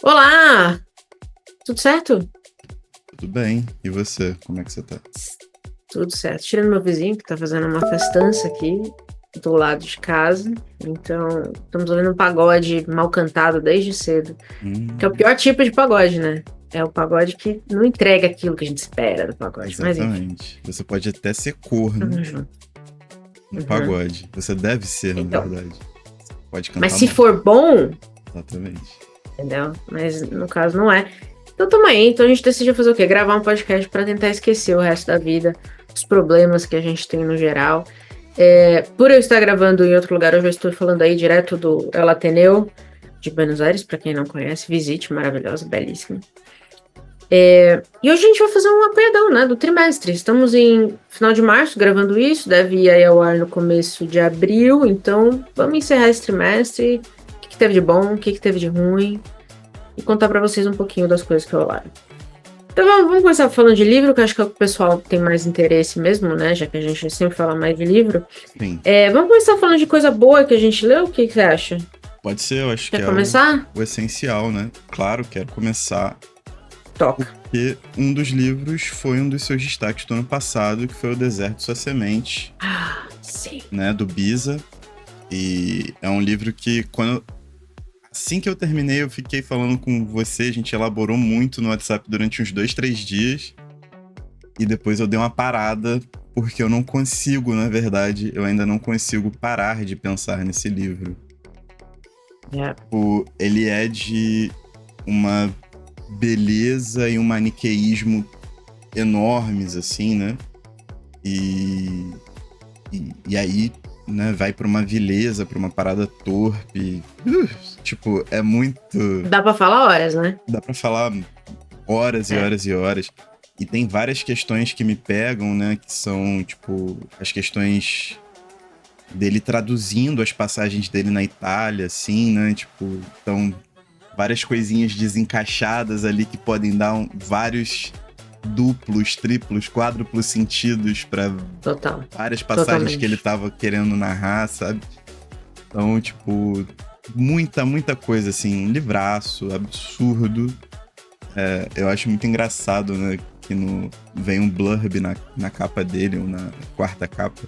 Olá! Tudo certo? Tudo bem. E você? Como é que você tá? Tudo certo. Tirando meu vizinho, que tá fazendo uma festança aqui do lado de casa. Então, estamos ouvindo um pagode mal cantado desde cedo. Que é o Hum, pior tipo de pagode, né? É o pagode que não entrega aquilo que a gente espera do pagode. Mas enfim, exatamente. Você pode até ser corno tamo junto. no Uhum. pagode. Você deve ser, na Então, verdade. Você pode mas cantar se mal. for bom, Exatamente. entendeu? Mas no caso não é. Então tamo aí. Então a gente decidiu fazer o quê? Gravar um podcast pra tentar esquecer o resto da vida, os problemas que a gente tem no geral. Por eu estar gravando em outro lugar, hoje eu estou falando aí direto do El Ateneu de Buenos Aires, para quem não conhece, visite, maravilhosa, belíssima. E hoje a gente vai fazer um apanhadão, né, do trimestre. Estamos em final de março gravando isso, deve ir aí ao ar no começo de abril, então vamos encerrar esse trimestre. O que teve de bom, o que teve de ruim, e contar para vocês um pouquinho das coisas que rolaram. Então vamos começar falando de livro, que eu acho que é o que o pessoal tem mais interesse mesmo, né? Já que a gente sempre fala mais de livro. Sim. Vamos começar falando de coisa boa que a gente leu? O que você acha? Pode ser, eu acho que Quer é começar? o essencial, né? Claro, quero começar Toca. porque um dos livros foi um dos seus destaques do ano passado, que foi O Deserto Sua Semente, Ah, sim. né? Do Biza. E é um livro que, assim que eu terminei, eu fiquei falando com você, a gente elaborou muito no WhatsApp durante uns 2, 3 dias. E depois eu dei uma parada, porque eu não consigo, na verdade, eu ainda não consigo parar de pensar nesse livro. É. Ele é de uma beleza e um maniqueísmo enormes, assim, né? E, e aí, né, vai pra uma vileza, pra uma parada torpe. Tipo, é muito. Dá pra falar horas, né? Dá pra falar horas e É. horas e horas. E tem várias questões que me pegam, né? Que são, tipo, as questões dele traduzindo as passagens dele na Itália, assim, né? Tipo, então, várias coisinhas desencaixadas ali que podem dar vários duplos, triplos, quádruplos sentidos para Total. várias passagens que ele Totalmente. tava querendo narrar, sabe? Então, tipo, muita coisa, assim, um livraço, absurdo. Eu acho muito engraçado, né? Que vem um blurb na capa dele, ou na quarta capa,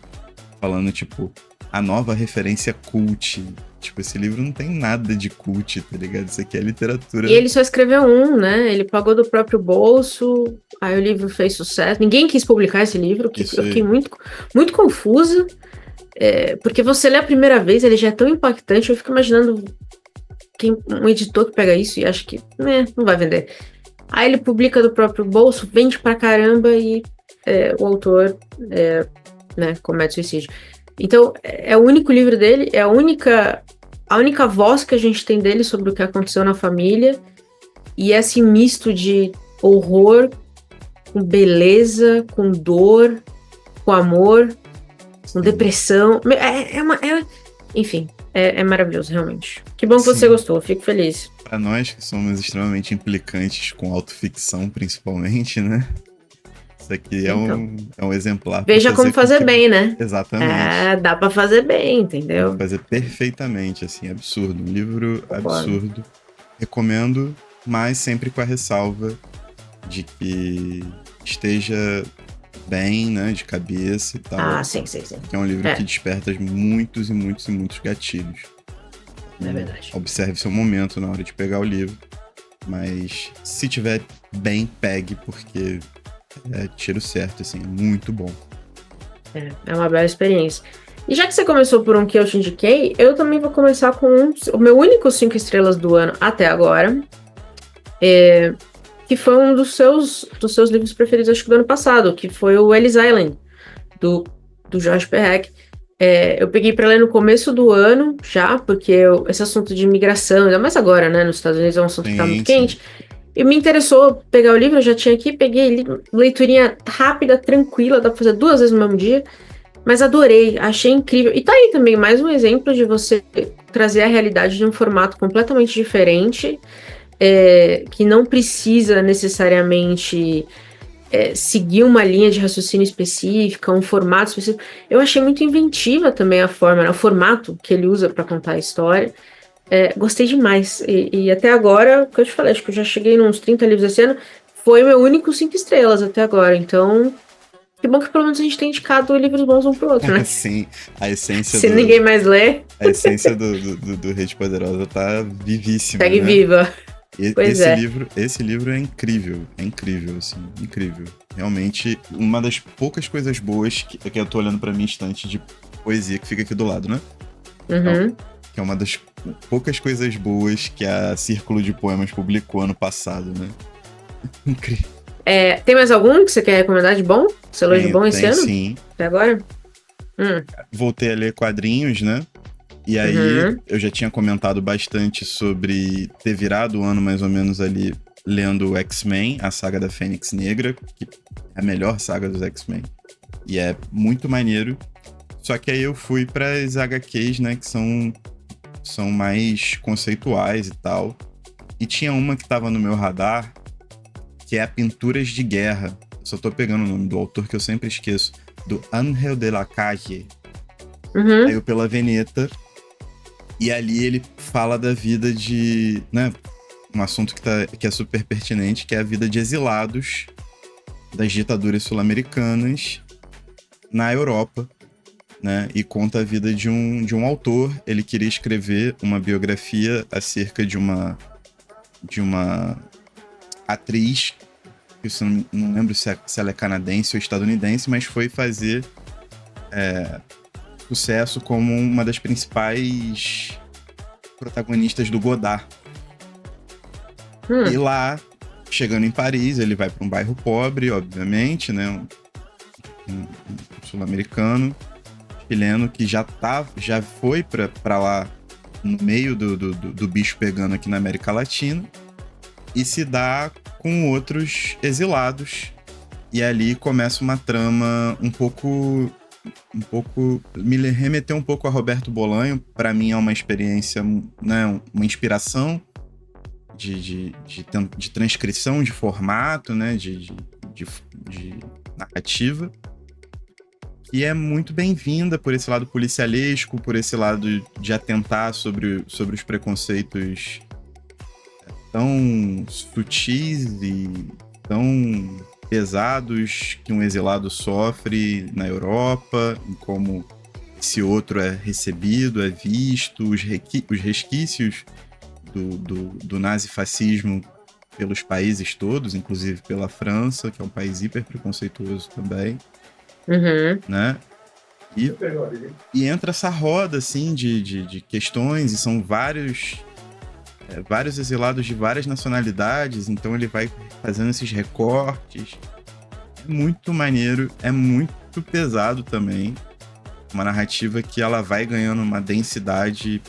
falando, tipo, a nova referência cult. Tipo, esse livro não tem nada de cult, tá ligado? Isso aqui é E literatura. ele só escreveu um, né? Ele pagou do próprio bolso, aí o livro fez sucesso. Ninguém quis publicar esse livro, que Isso eu fiquei aí. muito confusa. Porque você lê a primeira vez, ele já é tão impactante, eu fico imaginando um editor que pega isso e acha que não vai vender. Aí ele publica do próprio bolso, vende pra caramba e o autor né, comete suicídio. Então, é o único livro dele, é a única voz que a gente tem dele sobre o que aconteceu na família. E esse misto de horror com beleza, com dor, com amor, com Sim. depressão. Enfim, é maravilhoso, realmente. Que bom que você Sim. gostou, fico feliz. Pra nós que somos extremamente implicantes com autoficção, principalmente, né? Isso aqui é Então, um exemplar pra veja como fazer com fazer que. bem, né? Exatamente. Dá pra fazer bem, Dá pra entendeu? fazer perfeitamente, assim, absurdo. Um livro Concordo. absurdo. Recomendo, mas sempre com a ressalva de que esteja bem, né, de cabeça e tal. Ah, sim, sim, sim. Que é um livro que É, desperta muitos e muitos e muitos gatilhos. é Então, verdade. observe seu momento na hora de pegar o livro. Mas se tiver bem, pegue, porque é tiro certo, assim, é muito bom. É uma bela experiência. E já que você começou por um que eu te indiquei, eu também vou começar com o meu único 5 estrelas do ano até agora, que foi um dos seus livros preferidos, acho que do ano passado, que foi o Ellis Island, do Josh Perec. Eu peguei para ler no começo do ano já, porque esse assunto de imigração, ainda mais agora, né, nos Estados Unidos é um assunto que tá muito Sim, sim. quente, e me interessou pegar o livro, eu já tinha aqui, peguei leiturinha rápida, tranquila, dá pra fazer 2 vezes no mesmo dia. Mas adorei, achei incrível. E tá aí também mais um exemplo de você trazer a realidade de um formato completamente diferente, que não precisa necessariamente seguir uma linha de raciocínio específica, um formato específico. Eu achei muito inventiva também a forma, né, o formato que ele usa para contar a história. Gostei demais. E até agora, o que eu te falei, acho que eu já cheguei nos 30 livros esse ano. Foi meu único 5 estrelas até agora. Então, que bom que pelo menos a gente tem indicado livros bons um pro outro, né? Sim, a essência Se ninguém mais lê, a essência do Rede Poderosa tá vivíssima, segue né? viva. Pois é. Esse livro é incrível, assim, incrível. Realmente, uma das poucas coisas boas que eu tô olhando pra minha estante de poesia que fica aqui do lado, né? Uhum. Que é uma das poucas coisas boas que a Círculo de Poemas publicou ano passado, né? Incrível. Tem mais algum que você quer recomendar de bom? Você leu de bom esse ano? Sim. Até agora? Voltei a ler quadrinhos, né? E aí, eu já tinha comentado bastante sobre ter virado o ano mais ou menos ali lendo o X-Men, a saga da Fênix Negra, que é a melhor saga dos X-Men. E é muito maneiro. Só que aí eu fui para as HQs, né, que são mais conceituais e tal. E tinha uma que tava no meu radar, que é a Pinturas de Guerra. Eu só tô pegando o nome do autor que eu sempre esqueço. Do Ángel de la Calle. Saiu pela Veneta. E ali ele fala da vida de... né, um assunto que é super pertinente, que é a vida de exilados das ditaduras sul-americanas na Europa, né? E conta a vida de um autor. Ele queria escrever uma biografia acerca de uma atriz, eu não lembro se ela é canadense ou estadunidense, mas foi fazer sucesso como uma das principais protagonistas do Godard. E lá, chegando em Paris, ele vai para um bairro pobre, obviamente, né? Um sul-americano, chileno, que já foi para lá no meio do bicho pegando aqui na América Latina, e se dá com outros exilados. E ali começa uma trama um pouco me remeteu um pouco a Roberto Bolanho. Para mim é uma experiência, né, uma inspiração de transcrição de formato, né, de narrativa, e é muito bem-vinda por esse lado policialesco, por esse lado de atentar sobre os preconceitos tão sutis e tão pesados que um exilado sofre na Europa, em como esse outro é recebido, é visto, os resquícios do nazifascismo pelos países todos, inclusive pela França, que é um país hiper preconceituoso também, né? E entra essa roda, assim, de questões, e são vários exilados de várias nacionalidades, então ele vai fazendo esses recortes. É muito maneiro, é muito pesado também. Uma narrativa que ela vai ganhando uma densidade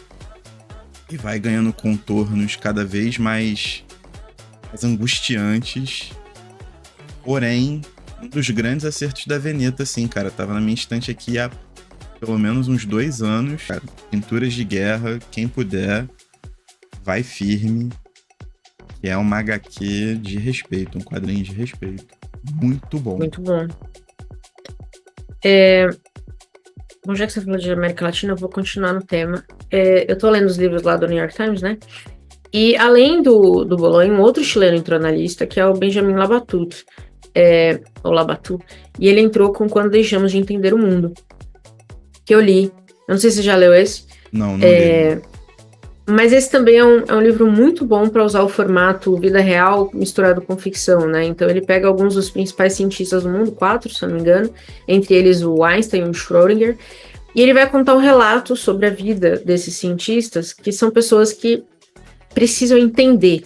e vai ganhando contornos cada vez mais angustiantes. Porém, um dos grandes acertos da Veneta, assim, cara. Tava na minha estante aqui há pelo menos uns 2 anos. Cara, Pinturas de Guerra, quem puder, vai firme. Que é uma HQ de respeito, um quadrinho de respeito. Muito bom. Muito bom. Bom, já que você falou de América Latina, eu vou continuar no tema. Eu tô lendo os livros lá do New York Times, né? E além do Bolanho, um outro chileno entrou na lista, que é o Benjamin Labatut. Ou Labatut. E ele entrou com Quando Deixamos de Entender o Mundo, que eu li. Eu não sei se você já leu esse. Não li. Mas esse também é um livro muito bom para usar o formato vida real misturado com ficção, né? Então ele pega alguns dos principais cientistas do mundo, 4, se eu não me engano, entre eles o Einstein e o Schrödinger, e ele vai contar um relato sobre a vida desses cientistas, que são pessoas que precisam entender,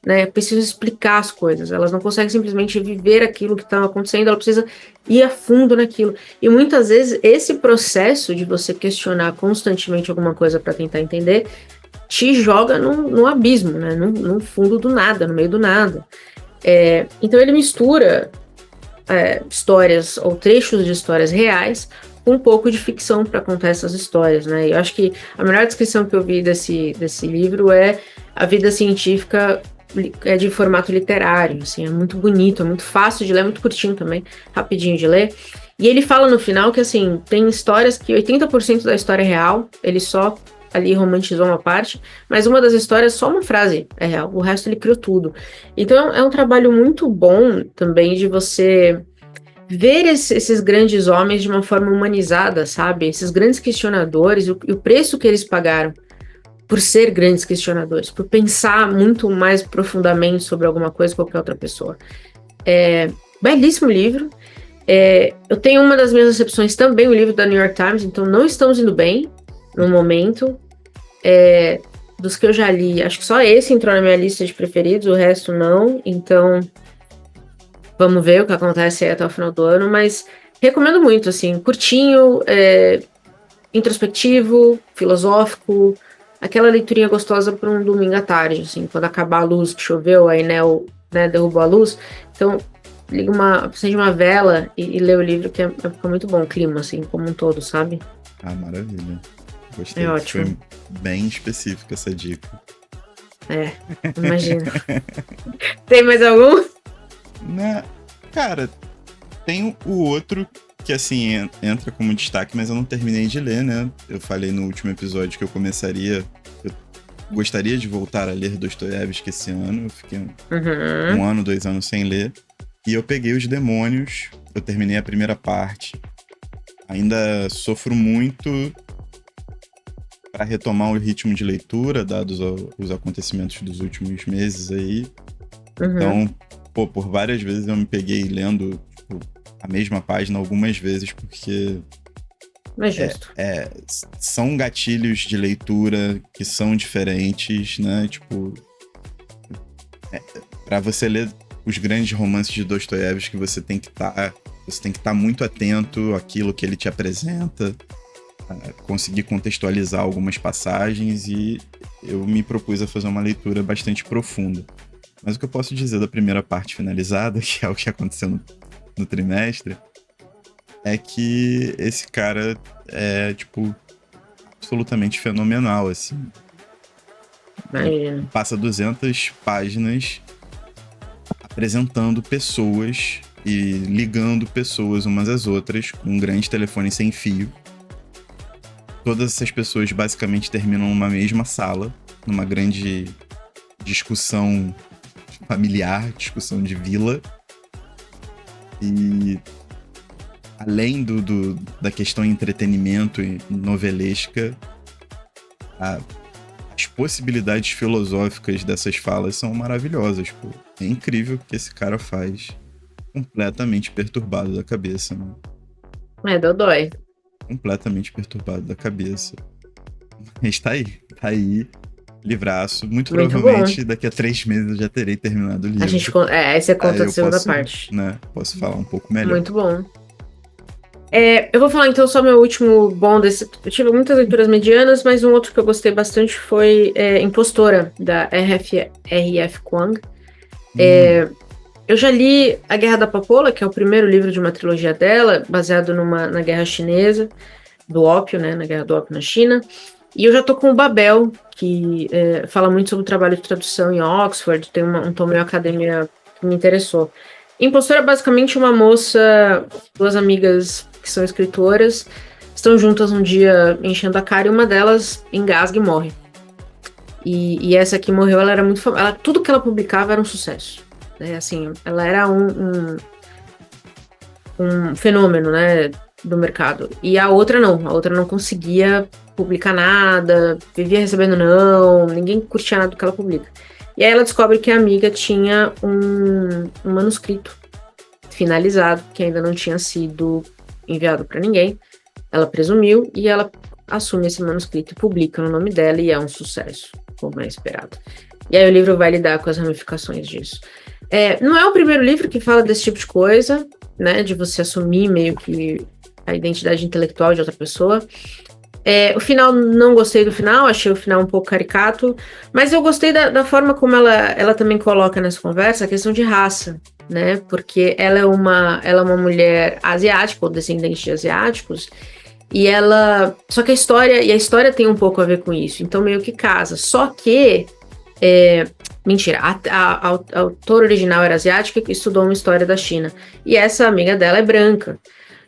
né? Precisam explicar as coisas. Elas não conseguem simplesmente viver aquilo que está acontecendo, ela precisa ir a fundo naquilo. E muitas vezes esse processo de você questionar constantemente alguma coisa para tentar entender te joga no abismo, né? No fundo do nada, no meio do nada. Então ele mistura histórias ou trechos de histórias reais com um pouco de ficção para contar essas histórias, né? Eu acho que a melhor descrição que eu vi desse livro é a vida científica de formato literário, assim, é muito bonito, é muito fácil de ler, é muito curtinho também, rapidinho de ler. E ele fala no final que, assim, tem histórias que 80% da história é real, ele só ali romantizou uma parte, mas uma das histórias, só uma frase é real, o resto ele criou tudo. Então é um trabalho muito bom também de você ver esses grandes homens de uma forma humanizada, sabe? Esses grandes questionadores, e o preço que eles pagaram por ser grandes questionadores, por pensar muito mais profundamente sobre alguma coisa que qualquer outra pessoa. Belíssimo livro. Eu tenho uma das minhas recepções também, o livro da New York Times, então não estamos indo bem no momento. Dos que eu já li, acho que só esse entrou na minha lista de preferidos, o resto não, então vamos ver o que acontece aí até o final do ano, mas recomendo muito, assim, curtinho, introspectivo, filosófico, aquela leiturinha gostosa para um domingo à tarde, assim, quando acabar a luz, que choveu, aí, né, derrubou a luz, então acende uma vela e lê o livro, que fica muito bom o clima, assim, como um todo, sabe? Ah, maravilha. Gostei. É ótimo. Foi bem específica essa dica. Imagina. Tem mais algum? Cara, tem o outro que, assim, entra como destaque, mas eu não terminei de ler, né? Eu falei no último episódio que eu gostaria de voltar a ler Dostoiévski esse ano. Eu fiquei um ano, 2 anos sem ler. E eu peguei Os Demônios, eu terminei a primeira parte. Ainda sofro muito para retomar o ritmo de leitura, dados os acontecimentos dos últimos meses aí. Então, por várias vezes eu me peguei lendo a mesma página algumas vezes, porque Mas justo. são gatilhos de leitura que são diferentes, né? Tipo, para você ler os grandes romances de Dostoiévski, você tem que estar muito atento àquilo que ele te apresenta, conseguir contextualizar algumas passagens, e eu me propus a fazer uma leitura bastante profunda. Mas o que eu posso dizer da primeira parte finalizada, que é o que aconteceu no trimestre, é que esse cara é, tipo, absolutamente fenomenal, assim. Passa 200 páginas apresentando pessoas e ligando pessoas umas às outras com um grande telefone sem fio. Todas essas pessoas basicamente terminam numa mesma sala, numa grande discussão familiar, discussão de vila. E além da questão entretenimento e novelesca, as possibilidades filosóficas dessas falas são maravilhosas, pô. É incrível o que esse cara faz, completamente perturbado da cabeça, né? Dodói. Completamente perturbado da cabeça. Mas tá aí, livraço. Muito provavelmente bom. Daqui a 3 meses eu já terei terminado o livro. Aí você conta a segunda parte. Né, posso falar um pouco melhor. Muito bom. Eu vou falar então só meu último bom desse. Eu tive muitas leituras medianas, mas um outro que eu gostei bastante foi Impostora, da R.F. Kuang. Eu já li A Guerra da Papoula, que é o primeiro livro de uma trilogia dela, baseado na Guerra Chinesa, do ópio, né, na Guerra do Ópio na China. E eu já tô com o Babel, que fala muito sobre o trabalho de tradução em Oxford, tem um tom meio academia que me interessou. Impostora é basicamente uma moça, 2 amigas que são escritoras, estão juntas um dia enchendo a cara e uma delas engasga e morre. E essa que morreu, ela era muito famosa. Tudo que ela publicava era um sucesso. Assim, ela era um fenômeno, né, do mercado. E a outra não conseguia publicar nada, vivia recebendo não, ninguém curtia nada do que ela publica. E aí ela descobre que a amiga tinha um manuscrito finalizado, que ainda não tinha sido enviado para ninguém. Ela presumiu e ela assume esse manuscrito e publica no nome dela, e é um sucesso, como é esperado. E aí o livro vai lidar com as ramificações disso. Não é o primeiro livro que fala desse tipo de coisa, né, de você assumir meio que a identidade intelectual de outra pessoa. O final, não gostei do final, achei o final um pouco caricato, mas eu gostei da forma como ela também coloca nessa conversa a questão de raça, né, porque ela é uma mulher asiática, ou descendente de asiáticos, e só que a história tem um pouco a ver com isso, então meio que casa, só que mentira, a autora original era asiática e estudou uma história da China, e essa amiga dela é branca.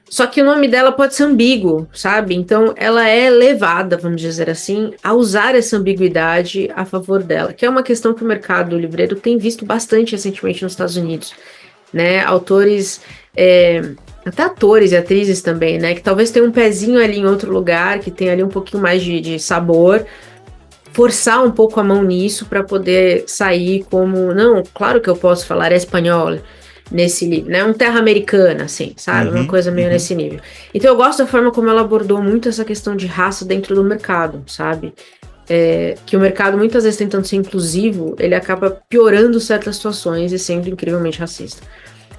Só que o nome dela pode ser ambíguo, sabe? Então ela é levada, vamos dizer assim, a usar essa ambiguidade a favor dela, que é uma questão que o mercado livreiro tem visto bastante recentemente nos Estados Unidos, né? Autores, até atores e atrizes também, né? Que talvez tenham um pezinho ali em outro lugar, que tem ali um pouquinho mais de sabor, forçar um pouco a mão nisso para poder sair como, não, claro que eu posso falar espanhol nesse livro, né? Um terra americana, assim, sabe? Uma coisa meio nesse nível. Então eu gosto da forma como ela abordou muito essa questão de raça dentro do mercado, sabe? Que o mercado, muitas vezes, tentando ser inclusivo, ele acaba piorando certas situações e sendo incrivelmente racista.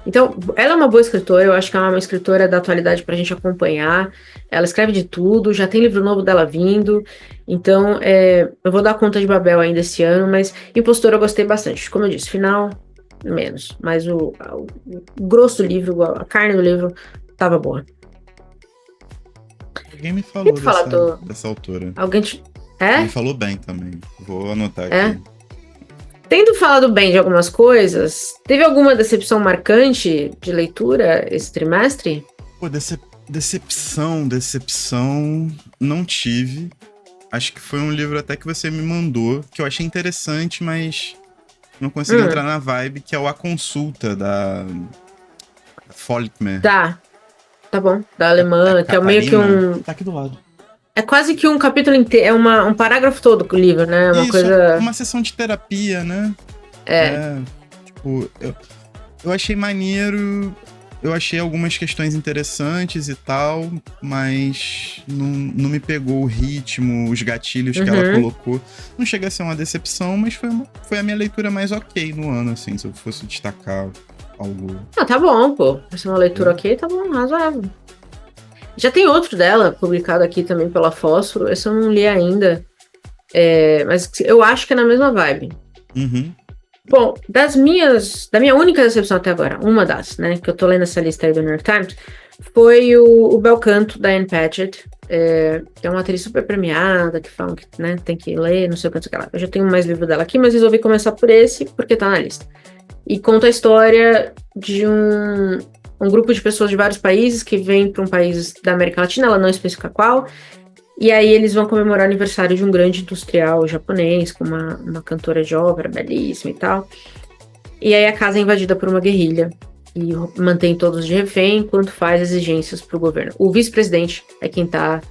Então, ela é uma boa escritora, eu acho que ela é uma escritora da atualidade pra gente acompanhar. Ela escreve de tudo, já tem livro novo dela vindo. Então, eu vou dar conta de Babel ainda esse ano, mas Impostora eu gostei bastante. Como eu disse, final, menos. Mas o grosso do livro, a carne do livro, tava boa. Alguém me falou Fala, dessa autora. Alguém te... É? Me falou bem também. Vou anotar É? aqui. Tendo falado bem de algumas coisas, teve alguma decepção marcante de leitura esse trimestre? Pô, decepção, não tive. Acho que foi um livro até que você me mandou, que eu achei interessante, mas não consegui entrar na vibe, que é o A Consulta, da Folkmer. Tá bom, da alemã, que é meio que um... Tá aqui do lado. É quase que um capítulo inteiro, é um parágrafo todo com o livro, né? Uma Isso, coisa... uma sessão de terapia, né? Tipo, eu achei maneiro, eu achei algumas questões interessantes e tal, mas não me pegou o ritmo, os gatilhos que ela colocou. Não chega a ser uma decepção, mas foi a minha leitura mais ok no ano, assim, se eu fosse destacar algo. Ah, tá bom, pô. Vai ser uma leitura ok, tá bom, razoável. Já tem outro dela, publicado aqui também pela Fósforo, esse eu não li ainda, mas eu acho que é na mesma vibe. Bom, da minha única decepção até agora, uma das, né, que eu tô lendo essa lista aí do New York Times, foi o Bel Canto, da Anne Patchett, que é uma atriz super premiada, que falam que, né, tem que ler, não sei o que lá. Eu já tenho mais livro dela aqui, mas resolvi começar por esse, porque tá na lista. E conta a história de um grupo de pessoas de vários países que vêm para um país da América Latina, ela não especifica qual, e aí eles vão comemorar o aniversário de um grande industrial japonês, com uma cantora de ópera belíssima e tal. E aí a casa é invadida por uma guerrilha e mantém todos de refém enquanto faz exigências para o governo. O vice-presidente é quem está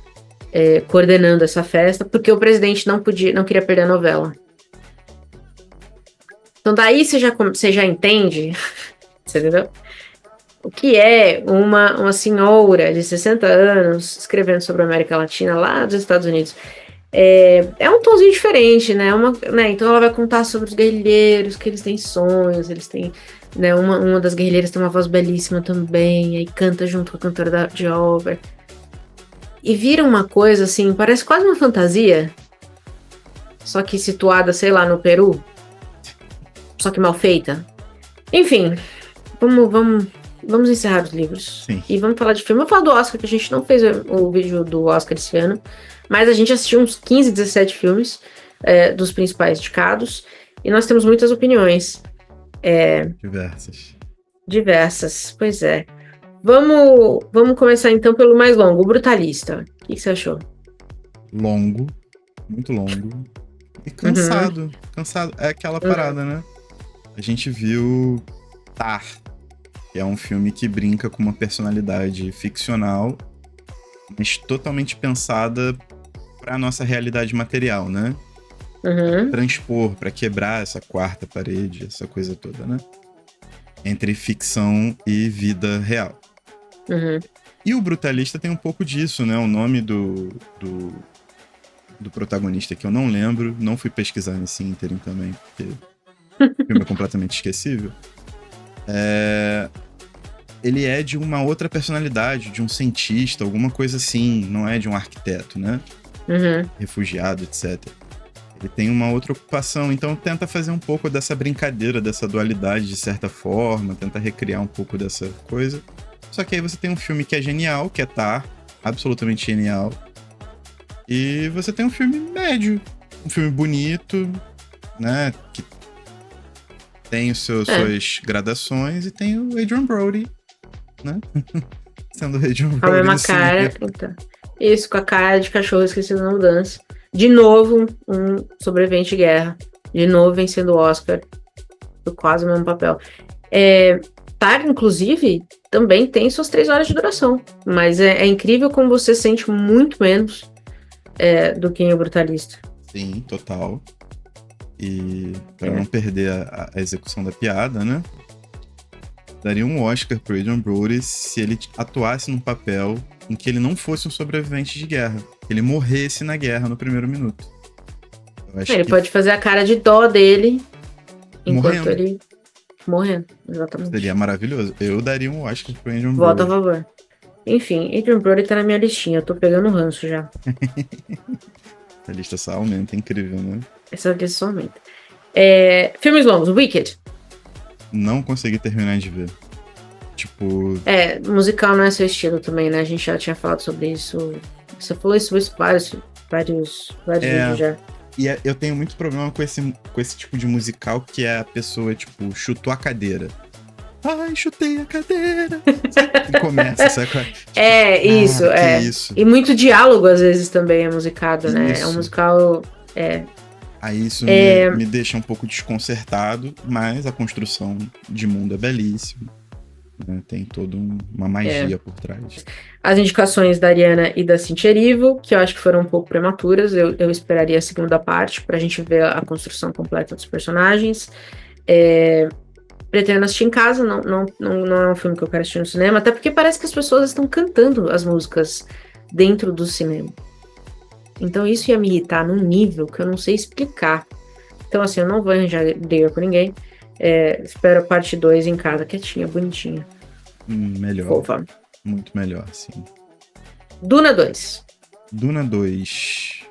coordenando essa festa, porque o presidente não queria perder a novela. Então daí você já entende, você entendeu? O que é uma senhora de 60 anos escrevendo sobre a América Latina lá dos Estados Unidos. É um tonzinho diferente, né? Então ela vai contar sobre os guerrilheiros, que eles têm sonhos, eles têm... Né, uma das guerrilheiras tem uma voz belíssima também, aí canta junto com a cantora de ópera. E vira uma coisa assim, parece quase uma fantasia, só que situada, sei lá, no Peru. Só que mal feita. Enfim, vamos encerrar os livros. Sim. E vamos falar de filme. Vamos falar do Oscar, que a gente não fez o vídeo do Oscar esse ano. Mas a gente assistiu uns 15, 17 filmes dos principais indicados. E nós temos muitas opiniões. Diversas, pois é. Vamos começar então pelo mais longo, o Brutalista. O que você achou? Longo, muito longo. E cansado. É aquela parada, né? A gente viu Tar, que é um filme que brinca com uma personalidade ficcional, mas totalmente pensada para a nossa realidade material, né? Transpor, para quebrar essa quarta parede, essa coisa toda, né? Entre ficção e vida real. E o Brutalista tem um pouco disso, né? O nome do protagonista que eu não lembro, não fui pesquisar nesse ínterim também, porque o filme é completamente esquecível. Ele é de uma outra personalidade, de um cientista, alguma coisa assim, não é de um arquiteto, né? Refugiado, etc. Ele tem uma outra ocupação, então tenta fazer um pouco dessa brincadeira, dessa dualidade de certa forma, tenta recriar um pouco dessa coisa. Só que aí você tem um filme que é genial, que é Tar, absolutamente genial. E você tem um filme médio, um filme bonito, né? Que tem suas gradações, e tem o Adrien Brody, né? Sendo o Adrian Com a Brody mesma do cara. cinema. Então, isso, com a cara de cachorro esquecido na mudança. De novo, um sobrevivente de guerra. De novo, vencendo o Oscar. Por quase o mesmo papel. Tar, inclusive, também tem suas 3 horas de duração. Mas é incrível como você sente muito menos do que em O Brutalista. Sim, total. E pra não perder a execução da piada, né? Daria um Oscar pro Adrian Brody se ele atuasse num papel em que ele não fosse um sobrevivente de guerra. Que ele morresse na guerra no primeiro minuto. Eu acho Ele que pode fazer a cara de dó dele enquanto morrendo. ele... Morrendo, exatamente. Seria maravilhoso. Eu daria um Oscar pro Adrian Voto a Brody. favor. Enfim, Adrian Brody tá na minha listinha. Eu tô pegando ranço já. A lista só aumenta, é incrível, né? Essa lista só aumenta. Filmes longos. Wicked. Não consegui terminar de ver. Tipo, Musical não é seu estilo também, né? A gente já tinha falado sobre isso. Você falou isso vários vídeos já. e eu tenho muito problema com esse tipo de musical que é a pessoa, tipo, chutou a cadeira. Ai, chutei a cadeira. E começa, sabe? Tipo, Isso, que isso? E muito diálogo, às vezes, também é musicado, né? É um Isso. musical... Aí isso me deixa um pouco desconcertado, mas a construção de mundo é belíssima. Né? Tem toda uma magia por trás. As indicações da Ariana e da Cynthia Erivo, que eu acho que foram um pouco prematuras. Eu esperaria a segunda parte pra gente ver a construção completa dos personagens. Pretendo assistir em casa, não é um filme que eu quero assistir no cinema, até porque parece que as pessoas estão cantando as músicas dentro do cinema. Então isso ia me irritar num nível que eu não sei explicar. Então assim, eu não vou arranjar briga com ninguém. Espero a parte 2 em casa, quietinha, bonitinha. Melhor. Fofa. Muito melhor, sim. Duna 2. Duna 2.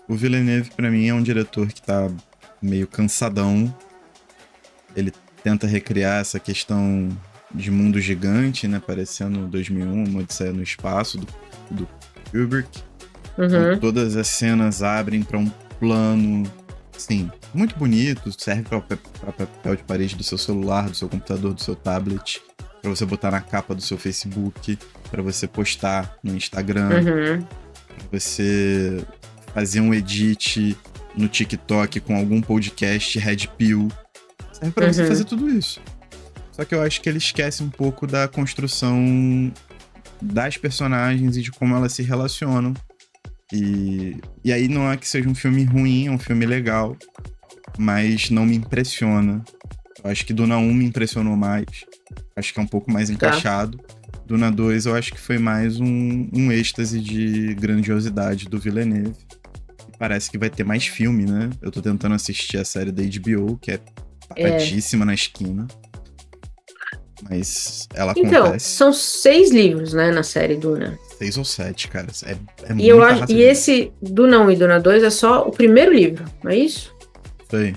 O Villeneuve, pra mim, é um diretor que tá meio cansadão. Ele tenta recriar essa questão de mundo gigante, né? Parecendo 2001, uma Odisseia no Espaço, do Kubrick. Então, todas as cenas abrem pra um plano, sim, muito bonito, serve pra papel de parede do seu celular, do seu computador, do seu tablet, pra você botar na capa do seu Facebook, pra você postar no Instagram, pra você fazer um edit no TikTok com algum podcast Red Pill. Serve pra você fazer tudo isso. Só que eu acho que ele esquece um pouco da construção das personagens e de como elas se relacionam. E aí não é que seja um filme ruim, é um filme legal, mas não me impressiona. Eu acho que Duna 1 me impressionou mais. Acho que é um pouco mais encaixado. Duna 2 eu acho que foi mais um êxtase de grandiosidade do Villeneuve. Parece que vai ter mais filme, né? Eu tô tentando assistir a série da HBO, que é pacatíssima na esquina. Mas ela acontece. Então, são 6 livros, né, na série Duna. 6 ou 7, cara. É muito raça. E esse Duna 1 e Duna 2 é só o primeiro livro, não é isso? Sei.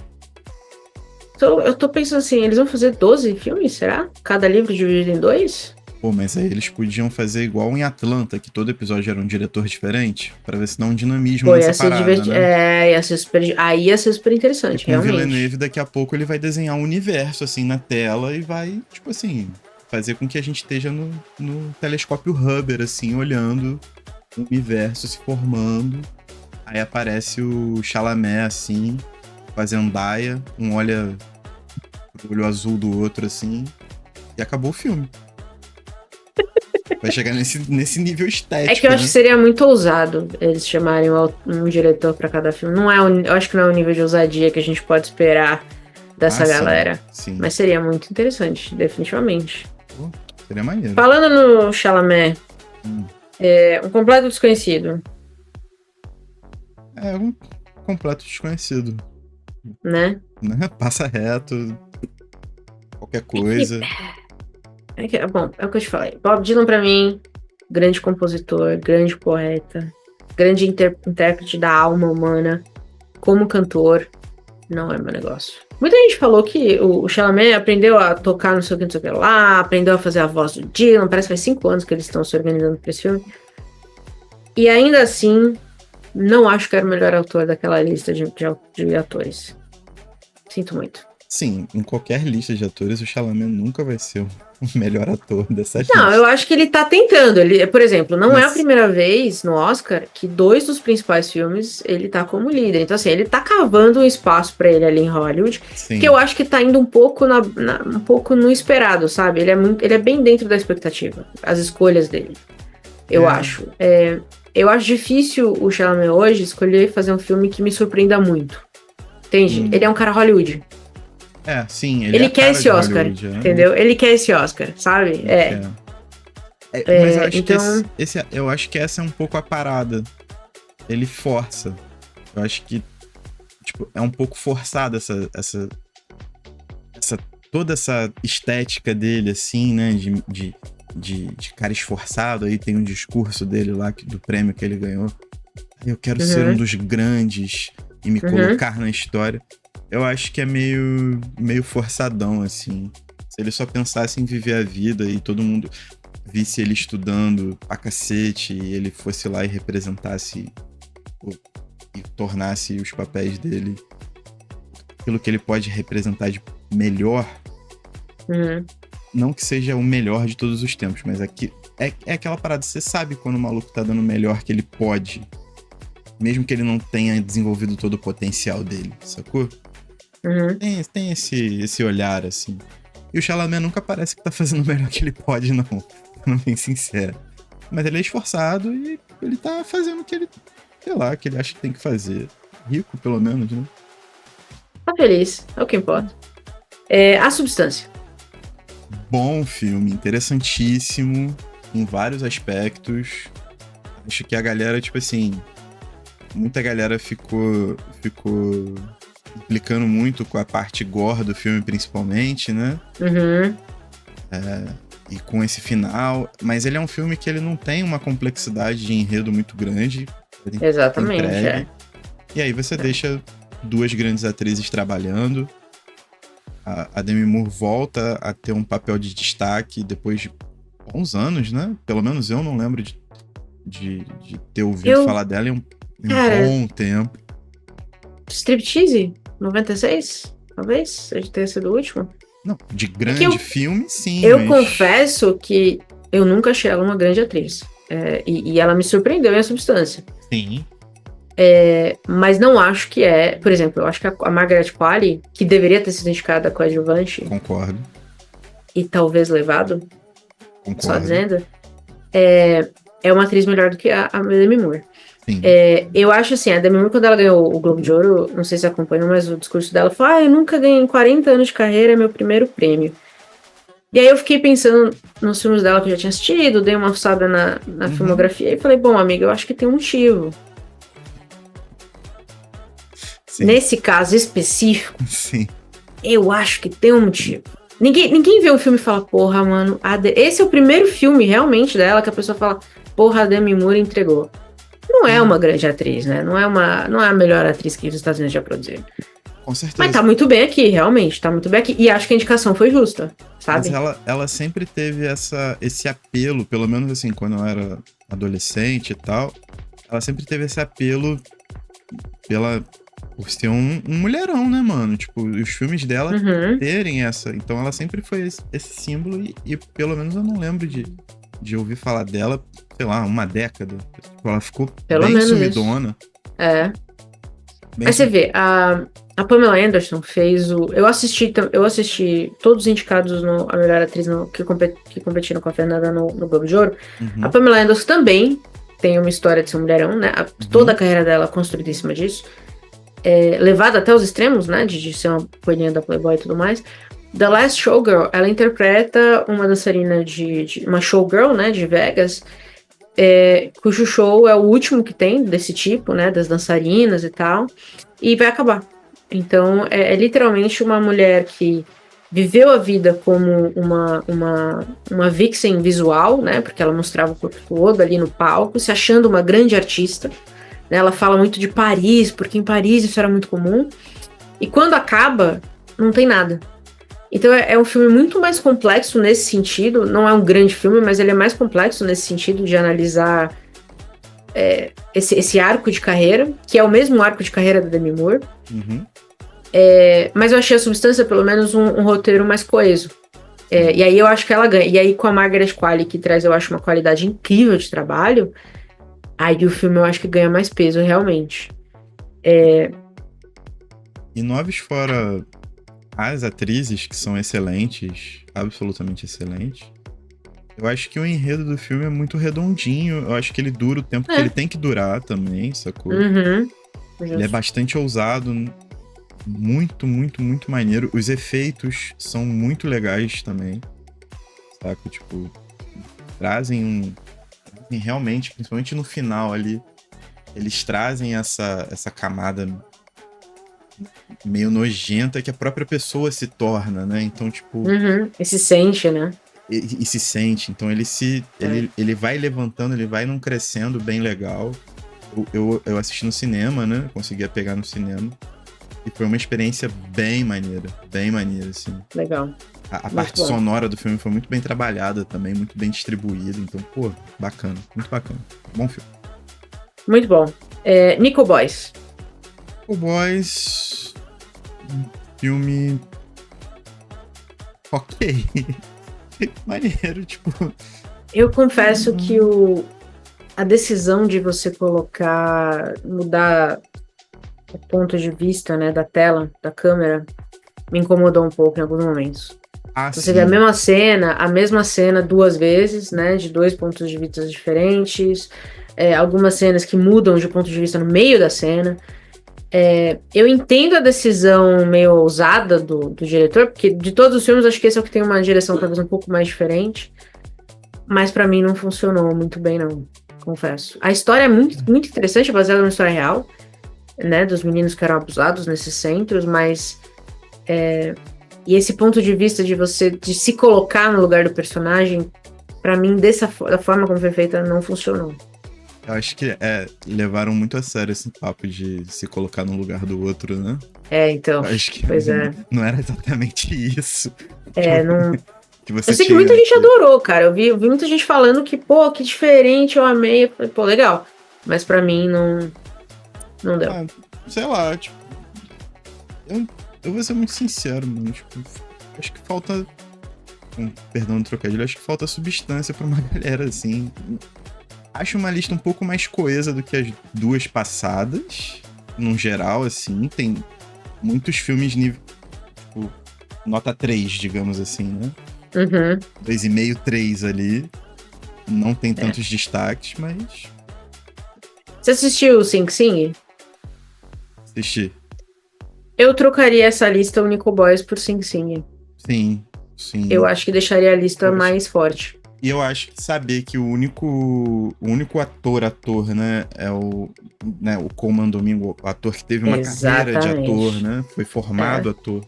Então, eu tô pensando assim, eles vão fazer 12 filmes, será? Cada livro dividido em 2? Pô, mas aí eles podiam fazer igual em Atlanta, que todo episódio era um diretor diferente, pra ver se dá um dinamismo nessa parada, né? Ia ser super interessante, e com realmente. O Villeneuve, daqui a pouco, ele vai desenhar um universo, assim, na tela e vai, tipo assim, fazer com que a gente esteja no telescópio Hubble, assim, olhando o universo se formando. Aí aparece o Chalamet, assim, com a Zendaya, um olha o olho azul do outro, assim, e acabou o filme. Vai chegar nesse nível estético. É que eu acho que seria muito ousado eles chamarem um diretor pra cada filme. Eu acho que não é o nível de ousadia que a gente pode esperar dessa galera. Sim. Mas seria muito interessante, definitivamente. Pô, seria maneiro. Falando no Chalamet, um completo desconhecido. É um completo desconhecido. Né? Passa reto, qualquer coisa. Bom, é o que eu te falei. Bob Dylan, pra mim, grande compositor, grande poeta, grande intérprete da alma humana. Como cantor, não é meu negócio. Muita gente falou que o Chalamet aprendeu a tocar não sei o que lá, aprendeu a fazer a voz do Dylan. Parece que faz 5 anos que eles estão se organizando pra esse filme. E ainda assim, não acho que era o melhor autor daquela lista de atores. Sinto muito. Sim, em qualquer lista de atores, o Chalamet nunca vai ser o melhor ator dessa Não, lista. eu acho que ele tá tentando. Ele, por exemplo, não é a Mas, primeira vez no Oscar que 2 dos principais filmes ele tá como líder. Então, assim, ele tá cavando um espaço pra ele ali em Hollywood, que sim. eu acho que tá indo um pouco, um pouco no esperado, sabe? Ele é bem dentro da expectativa, as escolhas dele, eu É, acho. Eu acho difícil o Chalamet hoje escolher fazer um filme que me surpreenda muito. Entende? hum, Ele é um cara Hollywood. sim, ele é Ele a quer cara esse de Oscar, Hollywood. entendeu? Ele quer esse Oscar, sabe? Ele quer. Mas eu acho que Então. eu acho que essa é um pouco a parada. Ele força. Eu acho que, tipo, é um pouco forçada toda essa estética dele, assim, né? De cara esforçado. Aí tem um discurso dele lá, do prêmio que ele ganhou. Eu quero ser um dos grandes e me colocar na história. Eu acho que é meio forçadão, assim. Se ele só pensasse em viver a vida e todo mundo visse ele estudando pra cacete e ele fosse lá e representasse e tornasse os papéis dele aquilo que ele pode representar de melhor, não que seja o melhor de todos os tempos, mas aqui é aquela parada, você sabe quando o maluco tá dando o melhor que ele pode, mesmo que ele não tenha desenvolvido todo o potencial dele, sacou? Tem esse olhar, assim. E o Chalamet nunca parece que tá fazendo o melhor que ele pode, não. Sendo bem sincero. Mas ele é esforçado e ele tá fazendo o que ele, sei lá, que ele acha que tem que fazer. Rico, pelo menos, né? Tá feliz, é o que importa. A Substância. Bom filme, interessantíssimo, em vários aspectos. Acho que a galera, tipo assim, muita galera ficou implicando muito com a parte gore do filme, principalmente, né? E com esse final. Mas ele é um filme que ele não tem uma complexidade de enredo muito grande. Exatamente, entregue. E aí você deixa 2 grandes atrizes trabalhando. A Demi Moore volta a ter um papel de destaque depois de bons anos, né? Pelo menos eu não lembro de ter ouvido falar dela em um bom tempo. Striptease? 96? Talvez? Seja ter sido o último. Não, de grande filme, sim. Eu confesso que eu nunca achei ela uma grande atriz. E ela me surpreendeu em A Substância. Sim. Mas não acho que por exemplo, eu acho que a Margaret Qualley, que deveria ter sido indicada com a coadjuvante. Concordo. E talvez levado. Concordo. Só dizendo. É uma atriz melhor do que a Demi Moore. Eu acho assim, a Demi Moore, quando ela ganhou o Globo de Ouro, não sei se acompanham, mas o discurso dela foi: eu nunca ganhei em 40 anos de carreira, é meu primeiro prêmio. E aí eu fiquei pensando nos filmes dela que eu já tinha assistido, dei uma fuçada na filmografia e falei: bom, amiga, eu acho que tem um motivo. Sim. Nesse caso específico, sim, eu acho que tem um motivo. Ninguém vê um filme e fala: porra, mano, esse é o primeiro filme realmente dela que a pessoa fala: porra, a Demi Moore entregou. Não é uma grande atriz, né? Não é a melhor atriz que os Estados Unidos já produziram. Com certeza. Mas tá muito bem aqui, realmente, tá muito bem aqui. E acho que a indicação foi justa, sabe? Mas ela sempre teve esse apelo, pelo menos assim, quando eu era adolescente e tal, ela sempre teve esse apelo por ser um mulherão, né, mano? Tipo, os filmes dela terem essa... Então ela sempre foi esse símbolo e pelo menos eu não lembro de ouvir falar dela, sei lá, uma década. Tipo, ela ficou bem sumidona. Mas você vê, a Pamela Anderson fez Eu assisti todos os indicados a melhor atriz que competiram com a Fernanda no Globo de Ouro. A Pamela Anderson também tem uma história de ser um mulherão, né? Toda a carreira dela é construída em cima disso. Levada até os extremos, né? De ser uma coelhinha da Playboy e tudo mais. The Last Showgirl, ela interpreta uma dançarina uma showgirl, né? De Vegas, cujo show é o último que tem desse tipo, né? Das dançarinas e tal. E vai acabar. Então, é literalmente uma mulher que viveu a vida como uma vixen visual, né? Porque ela mostrava o corpo todo ali no palco, se achando uma grande artista. Né? Ela fala muito de Paris, porque em Paris isso era muito comum. E quando acaba, não tem nada. Então é um filme muito mais complexo nesse sentido. Não é um grande filme, mas ele é mais complexo nesse sentido de analisar esse arco de carreira, que é o mesmo arco de carreira da Demi Moore. Mas eu achei a Substância, pelo menos, um roteiro mais coeso. E aí eu acho que ela ganha. E aí com a Margaret Qualley, que traz, eu acho, uma qualidade incrível de trabalho, aí o filme eu acho que ganha mais peso, realmente. E noves fora as atrizes, que são excelentes, absolutamente excelentes, eu acho que o enredo do filme é muito redondinho. Eu acho que ele dura o tempo que ele tem que durar também, sacou? Uhum. Ele é bastante ousado, muito, muito, muito maneiro. Os efeitos são muito legais também, saca? Tipo, trazem realmente, principalmente no final ali, eles trazem essa camada meio nojenta que a própria pessoa se torna, né? Então, tipo, Uhum. E se sente, né? e se sente. Então ele vai levantando, ele vai num crescendo bem legal. Eu assisti no cinema, né? Conseguia pegar no cinema. E foi uma experiência bem maneira, assim. Legal. A parte sonora do filme foi muito bem trabalhada também, muito bem distribuída. Então, pô, bacana, muito bacana. Bom filme. Muito bom. Nico Boys. O Boys. Filme. Ok. Maneiro, tipo. Eu confesso que a decisão de você mudar o ponto de vista, né, da tela, da câmera, me incomodou um pouco em alguns momentos. Você vê a mesma cena 2 vezes, né, de 2 pontos de vista diferentes, algumas cenas que mudam de ponto de vista no meio da cena. Eu entendo a decisão meio ousada do diretor, porque de todos os filmes, acho que esse é o que tem uma direção talvez um pouco mais diferente, mas pra mim não funcionou muito bem, não, confesso. A história é muito, muito interessante, baseada numa história real, né, dos meninos que eram abusados nesses centros, mas e esse ponto de vista de se colocar no lugar do personagem, pra mim, da forma como foi feita, não funcionou. Eu acho que levaram muito a sério esse papo de se colocar no lugar do outro, né? Então, Eu acho que pois é. não era exatamente isso. Não... Que você Eu sei que tinha muita gente adorou, cara. Eu vi muita gente falando que, pô, que diferente, eu amei. Eu falei, pô, legal. Mas pra mim, não deu. Sei lá, tipo... Eu vou ser muito sincero, mano. Tipo, acho que falta... Perdão do trocadilho. Acho que falta substância pra uma galera, assim. Acho uma lista um pouco mais coesa do que as 2 passadas. Num geral, assim. Tem muitos filmes nível... Tipo, nota 3, digamos assim, né? Uhum. 2,5, 3 ali. Não tem tantos destaques, mas... Você assistiu o Sing Sing? Assisti. Eu trocaria essa lista Unico Boys por Sing Sing. Sim. Eu acho que deixaria a lista mais forte. E eu acho que saber que o único ator, né, é o Colman Domingo, o ator que teve uma carreira de ator, né, foi formado ator.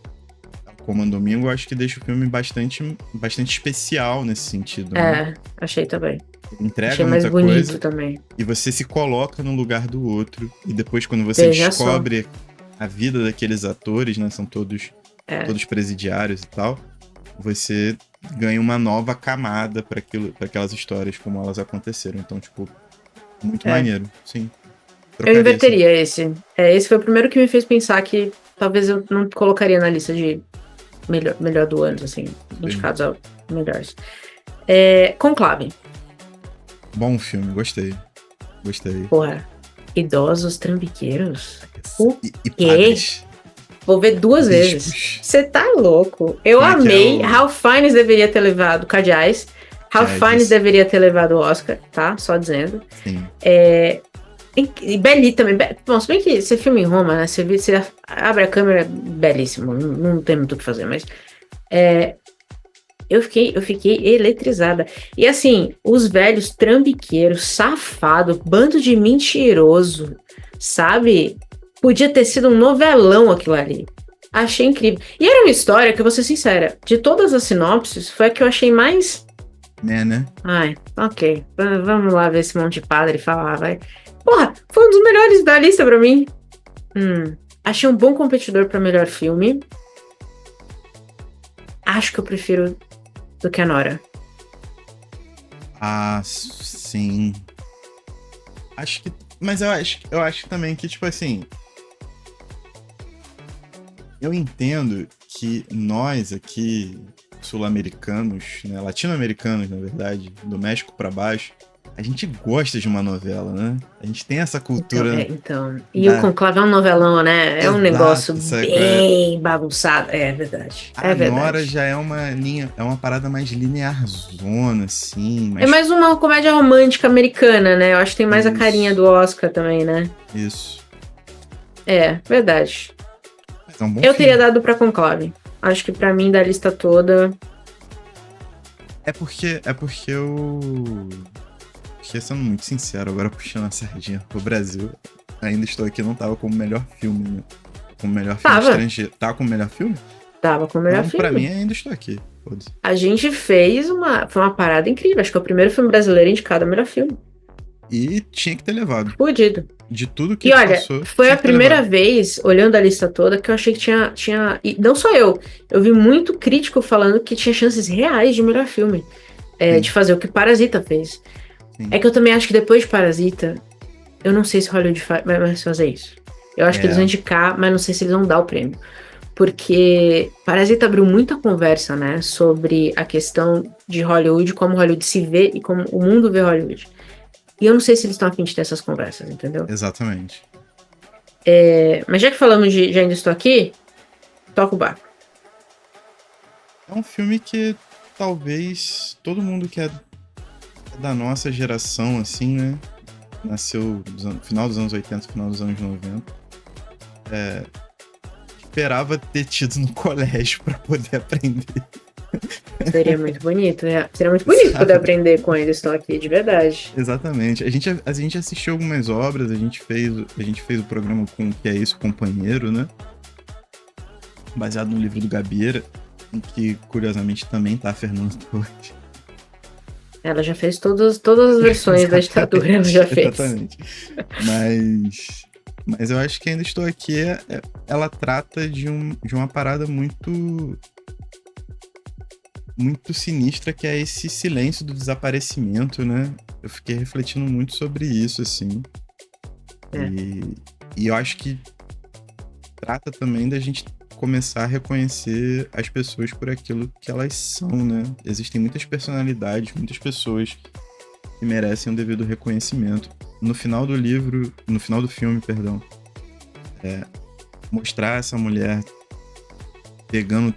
O Colman Domingo, eu acho que deixa o filme bastante especial nesse sentido, né? Achei também. Entrega achei muita mais bonito coisa também. E você se coloca no lugar do outro. E depois, quando você descobre a vida daqueles atores, né, são todos presidiários e tal, você ganha uma nova camada para aquelas histórias como elas aconteceram. Então, tipo, muito maneiro, sim. Eu inverteria esse. Esse foi o primeiro que me fez pensar que talvez eu não colocaria na lista de melhor do ano, assim, indicados a melhores. Conclave. Bom filme, gostei. Porra, idosos trambiqueiros? E padres. Vou ver 2 vezes. Você tá louco. Eu amei. Ralph Fiennes deveria ter levado Cadiais. Ralph Fiennes deveria ter levado o Oscar, tá? Só dizendo. Sim. E Belly também. Bom, se bem que esse filme em Roma, né? Você abre a câmera, belíssimo. Não tem muito o que fazer, mas... Eu fiquei eletrizada. E assim, os velhos trambiqueiros, safado, bando de mentiroso, sabe? Podia ter sido um novelão aquilo ali. Achei incrível. E era uma história que, eu vou ser sincera, de todas as sinopses, foi a que eu achei mais... Né? Ai, ok. Vamos lá ver esse monte de padre falar, vai. Porra, foi um dos melhores da lista pra mim. Achei um bom competidor pra melhor filme. Acho que eu prefiro do que a Nora. Sim. Mas eu acho também que, tipo assim... Eu entendo que nós aqui, sul-americanos, né, latino-americanos, na verdade, do México pra baixo, a gente gosta de uma novela, né? A gente tem essa cultura Então. E o da... Conclave é um novelão, né? É um negócio Exato, sabe qual é? bem bagunçado. É verdade. É A Nora verdade. já é uma linha, é uma parada mais linearzona, assim, É mais mais uma comédia romântica americana, né? Eu acho que tem mais a carinha isso, do Oscar também, né? isso. É, verdade. Mas é um bom Eu teria filme. dado pra Conclave. Acho que pra mim, da lista toda. É porque sendo muito sincero, agora puxando a sardinha pro Brasil, Ainda Estou Aqui não tava como melhor filme, né? Como melhor filme Tava. estrangeiro. Tá como melhor filme? Tava com o melhor Então, pra mim, filme. Ainda Estou Aqui. Foda-se. A gente fez uma. Foi uma parada incrível. Acho que é o primeiro filme brasileiro indicado a melhor filme. E tinha que ter levado. Fudido. De tudo que E olha, passou, foi tinha a que ter primeira levado. vez, olhando a lista toda, que eu achei que tinha. E não só eu vi muito crítico falando que tinha chances reais de melhor filme. De Sim, fazer o que Parasita fez. sim. É que eu também acho que depois de Parasita, eu não sei se Hollywood vai mais fazer isso. Eu acho que eles vão É, indicar, mas não sei se eles vão dar o prêmio. Porque Parasita abriu muita conversa, né, sobre a questão de Hollywood, como Hollywood se vê e como o mundo vê Hollywood. E eu não sei se eles estão a fim de ter essas conversas, entendeu? exatamente. Mas já que falamos de Ainda Estou Aqui, toca o barco. É um filme que talvez todo mundo que é da nossa geração, assim, né? Nasceu no final dos anos 80, final dos anos 90. Esperava ter tido no colégio pra poder aprender, Seria muito bonito, né? Seria muito bonito poder sabe? aprender com Ainda Estou Aqui, de verdade. Exatamente. A gente assistiu algumas obras, a gente fez o programa com o Que É Isso, Companheiro, né? Baseado no livro do Gabeira, em que, curiosamente, também tá a Fernanda Torres. Ela já fez todas as versões da ditadura, ela já fez. Exatamente. Mas eu acho que Ainda Estou Aqui, ela trata de uma parada muito, muito sinistra, que é esse silêncio do desaparecimento, né? Eu fiquei refletindo muito sobre isso, assim. É. E eu acho que trata também da gente começar a reconhecer as pessoas por aquilo que elas são, né? Existem muitas personalidades, muitas pessoas que merecem um devido reconhecimento. No final do livro, no final do filme, perdão, mostrar essa mulher pegando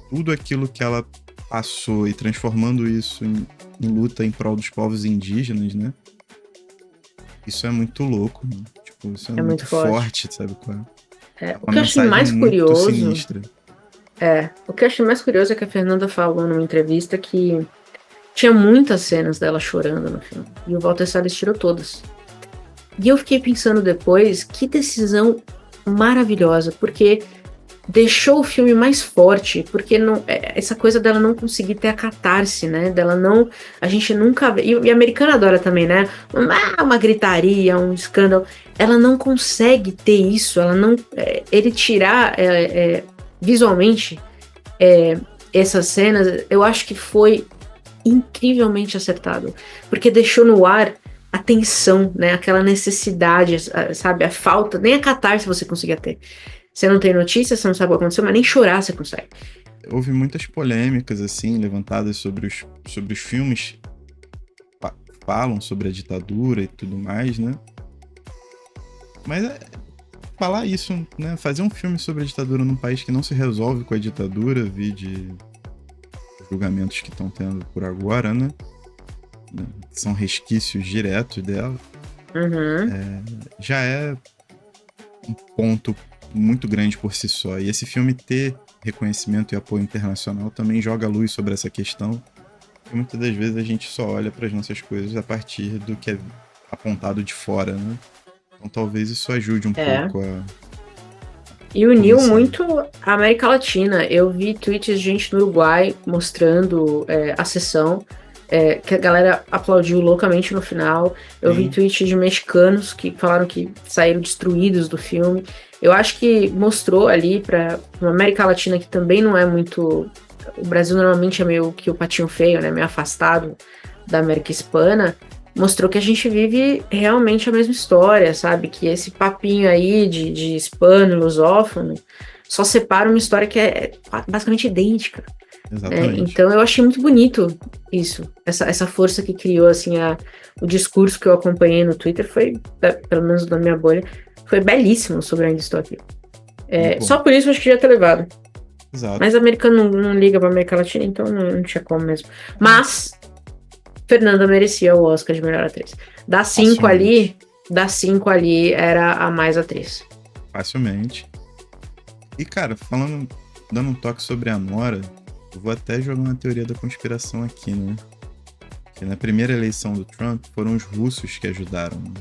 tudo aquilo que ela passou e transformando isso em luta em prol dos povos indígenas, né? Isso é muito louco, né? Tipo, isso é É muito muito forte. forte, sabe qual é? É O uma que eu achei mensagem mais muito curioso sinistra. o que eu achei mais curioso é que a Fernanda falou numa entrevista que tinha muitas cenas dela chorando no filme. E o Walter Salles tirou todas. E eu fiquei pensando depois, que decisão maravilhosa, porque deixou o filme mais forte, porque não, essa coisa dela não conseguir ter a catarse, né? Dela não. A gente nunca vê. E a americana adora também, né? Uma gritaria, um escândalo. Ela não consegue ter isso, ela não. Ele tirar visualmente essas cenas, eu acho que foi incrivelmente acertado, porque deixou no ar a tensão, né? Aquela necessidade, sabe? A falta, nem a catarse você conseguia ter. Você não tem notícia, você não sabe o que aconteceu, mas nem chorar você consegue. Houve muitas polêmicas, assim, levantadas sobre os filmes que falam sobre a ditadura e tudo mais, né? Mas falar isso, né? Fazer um filme sobre a ditadura num país que não se resolve com a ditadura, vide julgamentos que estão tendo por agora, né? São resquícios diretos dela. Uhum. Já é um ponto muito grande por si só. E esse filme ter reconhecimento e apoio internacional também joga luz sobre essa questão. E muitas das vezes a gente só olha para as nossas coisas a partir do que é apontado de fora, né? Então talvez isso ajude um pouco a E uniu começar. muito a América Latina. Eu vi tweets de gente no Uruguai mostrando a sessão, que a galera aplaudiu loucamente no final. Eu vi Sim. tweets de mexicanos que falaram que saíram destruídos do filme. Eu acho que mostrou ali para uma América Latina que também não é muito. O Brasil normalmente é meio que o patinho feio, né? Meio afastado da América Hispana. Mostrou que a gente vive realmente a mesma história, sabe? Que esse papinho aí de hispano, lusófono, só separa uma história que é basicamente idêntica. Exatamente. Então eu achei muito bonito isso. Essa força que criou, assim, o discurso que eu acompanhei no Twitter foi, pelo menos na minha bolha, foi belíssimo sobre Ainda Estou Aqui. Só por isso eu acho que já ter levado. Exato. Mas o americano não liga pra América Latina, então não tinha como mesmo. Mas Fernanda merecia o Oscar de melhor atriz. Das 5 ali, era a mais atriz. Facilmente. E, cara, dando um toque sobre a Nora, eu vou até jogar uma teoria da conspiração aqui, né? Que na primeira eleição do Trump foram os russos que ajudaram. Né?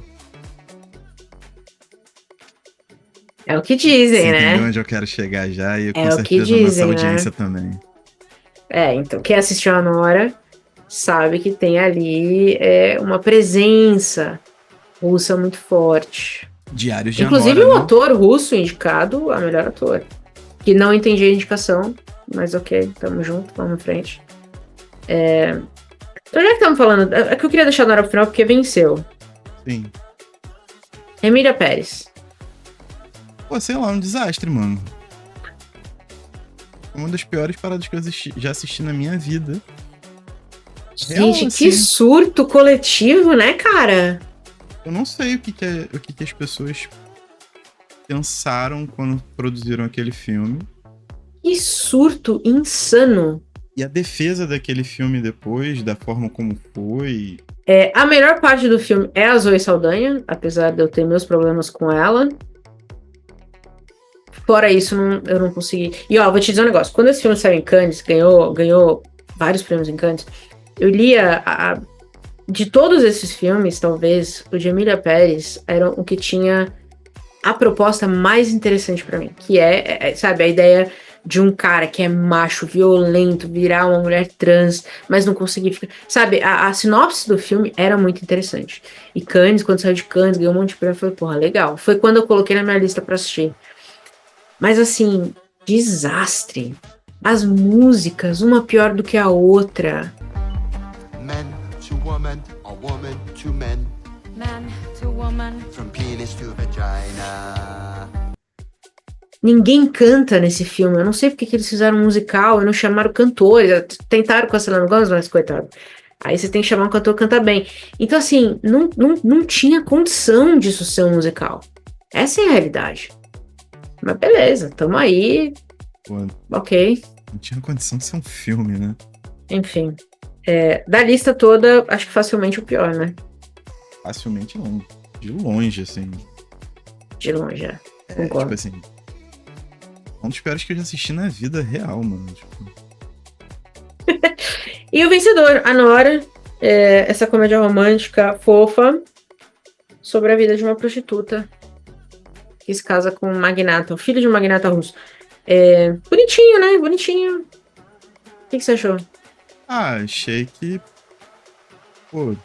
É o que dizem, Você né? entendeu onde eu quero chegar já e com o que certeza dizem, nossa audiência né? também. Então quem assistiu a Nora sabe que tem ali uma presença russa muito forte. Diários de Inclusive Anora, um né? ator russo indicado a melhor ator. Que não entendi a indicação, mas ok, tamo junto, vamos em frente. Então já que estamos falando, é que eu queria deixar a Nora pro final porque venceu. Sim. Emília Pérez. Pô, sei lá, um desastre, mano. Uma das piores paradas que eu já assisti na minha vida. Gente, Real, que assim, surto coletivo, né, cara? eu não sei o que as pessoas pensaram quando produziram aquele filme. Que surto insano. E a defesa daquele filme depois, da forma como foi. A melhor parte do filme é a Zoe Saldanha, apesar de eu ter meus problemas com ela. Fora isso, eu não consegui. E ó, vou te dizer um negócio. Quando esse filme saiu em Cannes, ganhou vários prêmios em Cannes, eu lia de todos esses filmes, talvez, o de Emília Pérez era o que tinha a proposta mais interessante pra mim. Que sabe, a ideia de um cara que é macho, violento, virar uma mulher trans, mas não conseguir ficar... Sabe, a sinopse do filme era muito interessante. E Cannes, quando saiu de Cannes, ganhou um monte de prêmio, eu falei, porra, legal. Foi quando eu coloquei na minha lista pra assistir. Mas assim, desastre. As músicas, uma pior do que a outra. Man to woman, or woman to man. Man to woman. From penis to vagina. Ninguém canta nesse filme. Eu não sei porque que eles fizeram um musical e não chamaram cantores. Tentaram com a Selena Gomez, mas coitado. Aí você tem que chamar um cantor que canta bem. Então, assim, não tinha condição disso ser um musical. Essa é a realidade. Mas beleza, tamo aí. Pô, Ok. não tinha condição de ser um filme, né? Enfim. Da lista toda, acho que facilmente o pior, né? Facilmente não. De longe, assim. De longe, Tipo assim. Um dos piores que eu já assisti na vida real, mano. Tipo... E o vencedor, a Nora, essa comédia romântica fofa sobre a vida de uma prostituta que se casa com um magnata, o filho de um magnata russo. Bonitinho, né? Bonitinho. O que você achou? Achei que... Pô...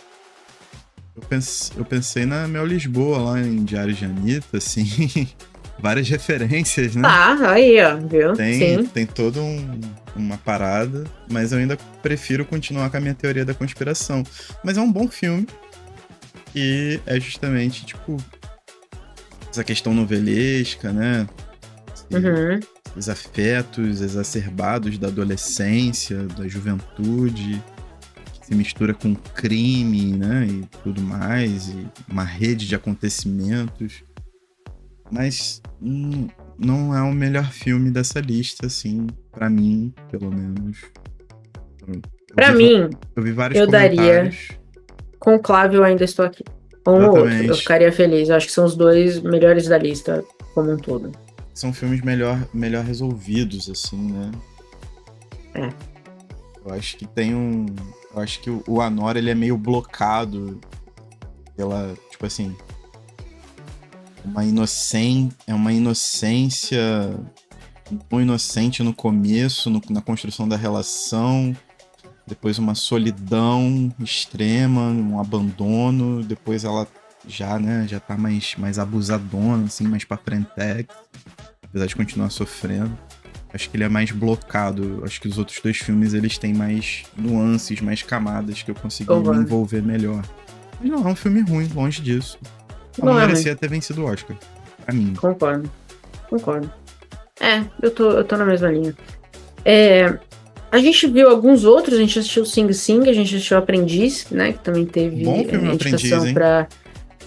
Eu pensei na Mel Lisboa, lá em Diário de Anitta, assim... Várias referências, né? Aí, ó, viu? Tem toda uma parada, mas eu ainda prefiro continuar com a minha teoria da conspiração. Mas é um bom filme, e é justamente, tipo, essa questão novelesca, né? Os afetos exacerbados da adolescência, da juventude, que se mistura com crime, né? E tudo mais, e uma rede de acontecimentos. Mas não é o melhor filme dessa lista, assim, pra mim, pelo menos. Pra mim, eu vi vários eu daria comentários. Conclave, Eu Ainda Estou Aqui. Um ou outro, eu ficaria feliz. Eu acho que são os dois melhores da lista, como um todo. São filmes melhor resolvidos, assim, né? Eu acho que eu acho que o Anora, ele é meio blocado pela, tipo assim... É uma inocência tão inocente no começo, na construção da relação, depois uma solidão extrema, um abandono, depois ela já tá mais abusadona, assim, mais pra frentex, apesar de continuar sofrendo. Acho que ele é mais blocado. Acho que os outros dois filmes, eles têm mais nuances, mais camadas que eu consegui me envolver melhor. Mas não é um filme ruim, longe disso. Não merecia ter vencido o Oscar. Pra mim. Concordo. Eu tô na mesma linha. A gente viu alguns outros, a gente assistiu Sing Sing, a gente assistiu Aprendiz, né? Que também teve Bom filme, indicação Aprendiz, hein? pra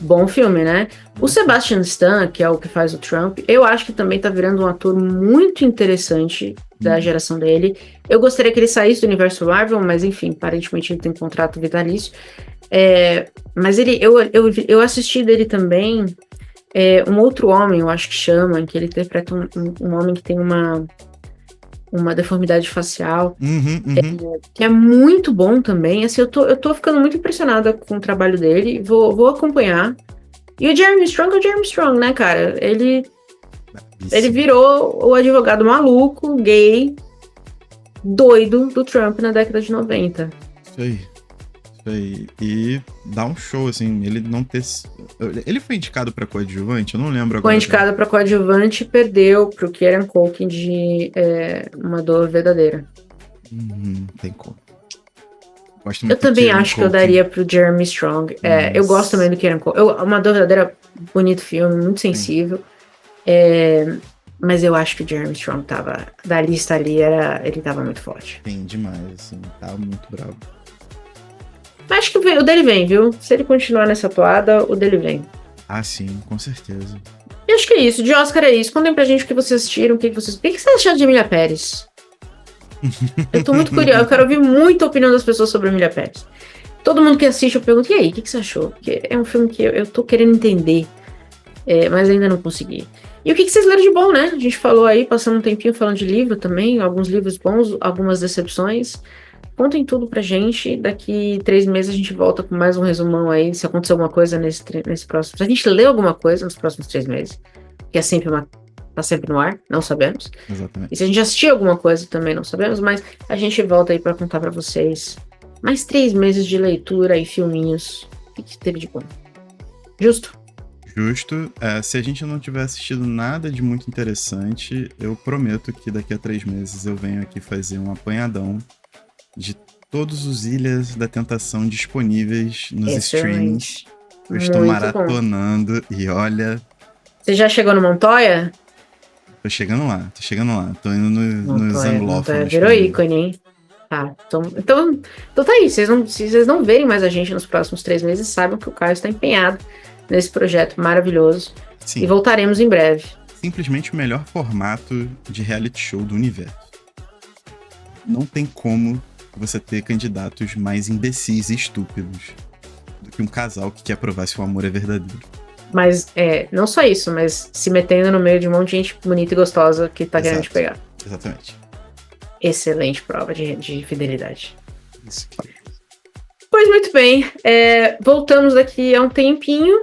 bom filme, né? O Sebastian Stan, que é o que faz o Trump, eu acho que também tá virando um ator muito interessante da geração dele. Eu gostaria que ele saísse do universo Marvel, mas enfim, aparentemente ele tem contrato vitalício. Mas eu assisti dele também Um Outro Homem, eu acho que chama, em que ele interpreta um homem que tem uma deformidade facial, que é muito bom também. Assim, eu tô ficando muito impressionada com o trabalho dele, vou acompanhar. E o Jeremy Strong é o Jeremy Strong, né, cara? Ele virou o advogado maluco, gay, doido do Trump na década de 90. Isso aí. E dá um show, assim, ele não ter... Ele foi indicado pra coadjuvante? Eu não lembro agora. Foi indicado pra coadjuvante e perdeu pro Kieran Culkin de Uma Dor Verdadeira. Tem como. Gosto muito Eu também Kieran acho que eu Culkin. daria pro Jeremy Strong. Eu gosto também do Kieran Culkin. Uma Dor Verdadeira, bonito filme, muito sensível. Mas eu acho que o Jeremy Strong tava... Da lista ali, ele tava muito forte. Tem demais, assim, tá muito bravo. Mas acho que o dele vem, viu? Se ele continuar nessa toada, o dele vem. Ah, sim, com certeza. E acho que é isso. De Oscar é isso. Contem pra gente o que vocês assistiram, o que vocês acharam de Emília Pérez? Eu tô muito curiosa. Eu quero ouvir muita opinião das pessoas sobre Emília Pérez. Todo mundo que assiste, eu pergunto, e aí, o que você achou? Porque é um filme que eu tô querendo entender, mas ainda não consegui. E o que vocês leram de bom, né? A gente falou aí, passando um tempinho falando de livro também, alguns livros bons, algumas decepções. Contem tudo pra gente. Daqui 3 meses a gente volta com mais um resumão aí, se acontecer alguma coisa nesse próximo. Se a gente ler alguma coisa nos próximos 3 meses, que é sempre tá sempre no ar, não sabemos. Exatamente. E se a gente assistir alguma coisa também não sabemos, mas a gente volta aí pra contar pra vocês mais 3 meses de leitura e filminhos. O que teve de bom? Justo? Justo. Se a gente não tiver assistido nada de muito interessante, eu prometo que daqui a 3 meses eu venho aqui fazer um apanhadão de todos os Ilhas da Tentação disponíveis nos streams. Eu estou Muito maratonando e olha... Você já chegou no Montoya? Tô chegando lá. Tô indo nos anglófonos. Montoya virou ícone, hein? Tá, então tá aí. Se vocês não verem mais a gente nos próximos 3 meses, saibam que o Caio está empenhado nesse projeto maravilhoso. Sim. E voltaremos em breve. Simplesmente o melhor formato de reality show do universo. Não tem como você ter candidatos mais imbecis e estúpidos do que um casal que quer provar se o amor é verdadeiro. Mas não só isso, mas se metendo no meio de um monte de gente bonita e gostosa que tá querendo te pegar. Exatamente. Excelente prova de fidelidade. Isso. Pois muito bem, voltamos daqui a um tempinho.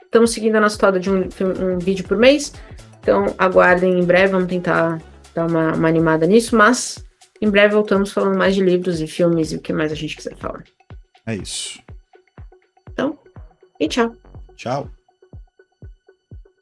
Estamos seguindo a nossa toada de um vídeo por mês. Então aguardem em breve, vamos tentar dar uma animada nisso, mas em breve voltamos falando mais de livros e filmes e o que mais a gente quiser falar. É isso. Então, e tchau. Tchau.